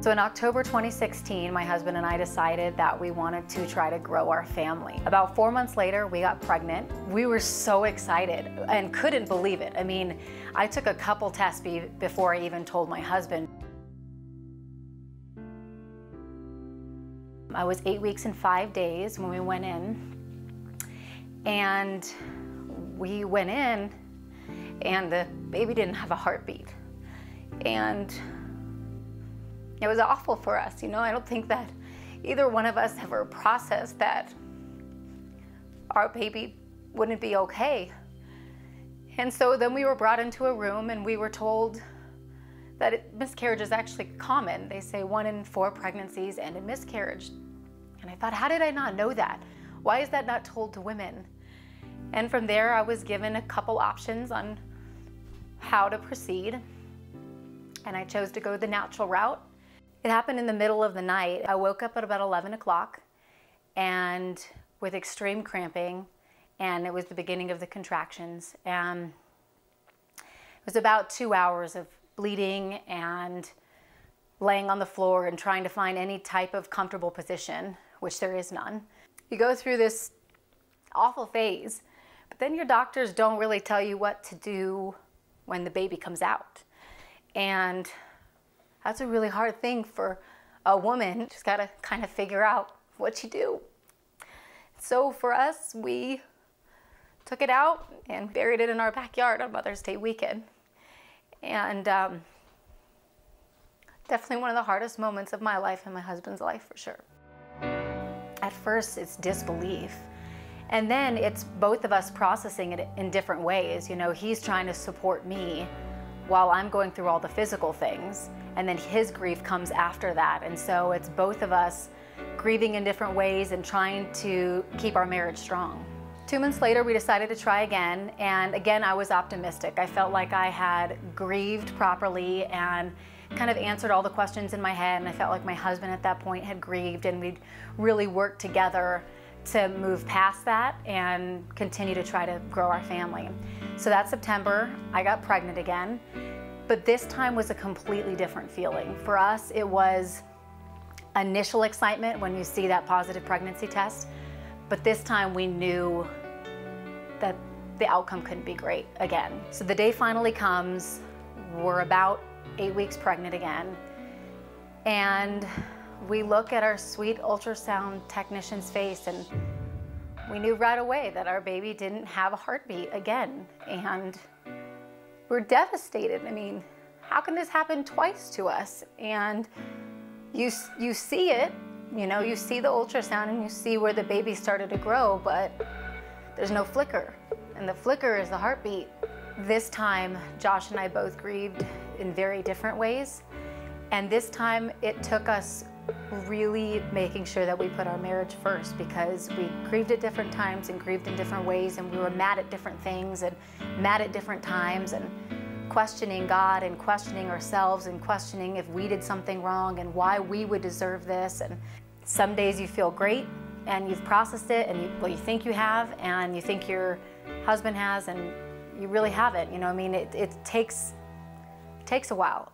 So in October 2016, my husband and I decided that we wanted to try to grow our family. About 4 months later, we got pregnant. We were so excited and couldn't believe it. I mean, I took a couple tests before I even told my husband. I was 8 weeks and 5 days when we went in. And we went in and the baby didn't have a heartbeat. And it was awful for us, you know. I don't think that either one of us ever processed that our baby wouldn't be okay. And so then we were brought into a room and we were told that miscarriage is actually common. They say 1 in 4 pregnancies end in miscarriage. And I thought, how did I not know that? Why is that not told to women? And from there, I was given a couple options on how to proceed. And I chose to go the natural route. It happened in the middle of the night. I woke up at about 11 o'clock and with extreme cramping, and it was the beginning of the contractions. And it was about 2 hours of bleeding and laying on the floor and trying to find any type of comfortable position, which there is none. You go through this awful phase, but then your doctors don't really tell you what to do when the baby comes out. And that's a really hard thing for a woman. Just gotta kind of figure out what you do. So for us, we took it out and buried it in our backyard on Mother's Day weekend. And definitely one of the hardest moments of my life and my husband's life, for sure. At first, it's disbelief. And then it's both of us processing it in different ways. You know, he's trying to support me while I'm going through all the physical things. And then his grief comes after that. And so it's both of us grieving in different ways and trying to keep our marriage strong. 2 months later, we decided to try again. And again, I was optimistic. I felt like I had grieved properly and kind of answered all the questions in my head. And I felt like my husband at that point had grieved, and we'd really worked together to move past that and continue to try to grow our family. So that September, I got pregnant again, but this time was a completely different feeling. For us, it was initial excitement when you see that positive pregnancy test, but this time we knew that the outcome couldn't be great again. So the day finally comes, we're about 8 weeks pregnant again, and we look at our sweet ultrasound technician's face and we knew right away that our baby didn't have a heartbeat again. And we're devastated. I mean, how can this happen twice to us? And you see it, you know, you see the ultrasound and you see where the baby started to grow, but there's no flicker. And the flicker is the heartbeat. This time, Josh and I both grieved in very different ways. And this time it took us really making sure that we put our marriage first, because we grieved at different times and grieved in different ways, and we were mad at different things and mad at different times, and questioning God and questioning ourselves and questioning if we did something wrong and why we would deserve this. And some days you feel great and you've processed it, and you think you have, and you think your husband has, and you really haven't. You know, I mean, it takes a while.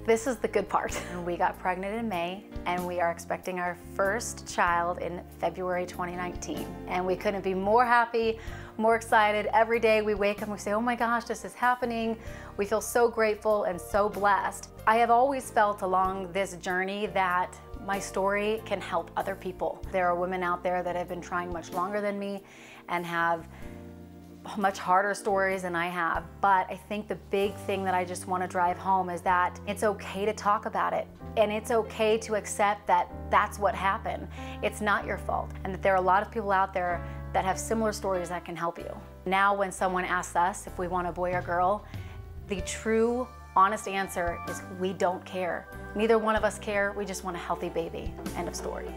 This is the good part. We got pregnant in May, and we are expecting our first child in February 2019. And we couldn't be more happy, more excited. Every day we wake up and we say, oh my gosh, this is happening. We feel so grateful and so blessed. I have always felt along this journey that my story can help other people. There are women out there that have been trying much longer than me and have much harder stories than I have, but I think the big thing that I just want to drive home is that it's okay to talk about it, and it's okay to accept that that's what happened. It's not your fault, and that there are a lot of people out there that have similar stories that can help you. Now when someone asks us if we want a boy or girl, the true, honest answer is we don't care. Neither one of us care, we just want a healthy baby. End of story.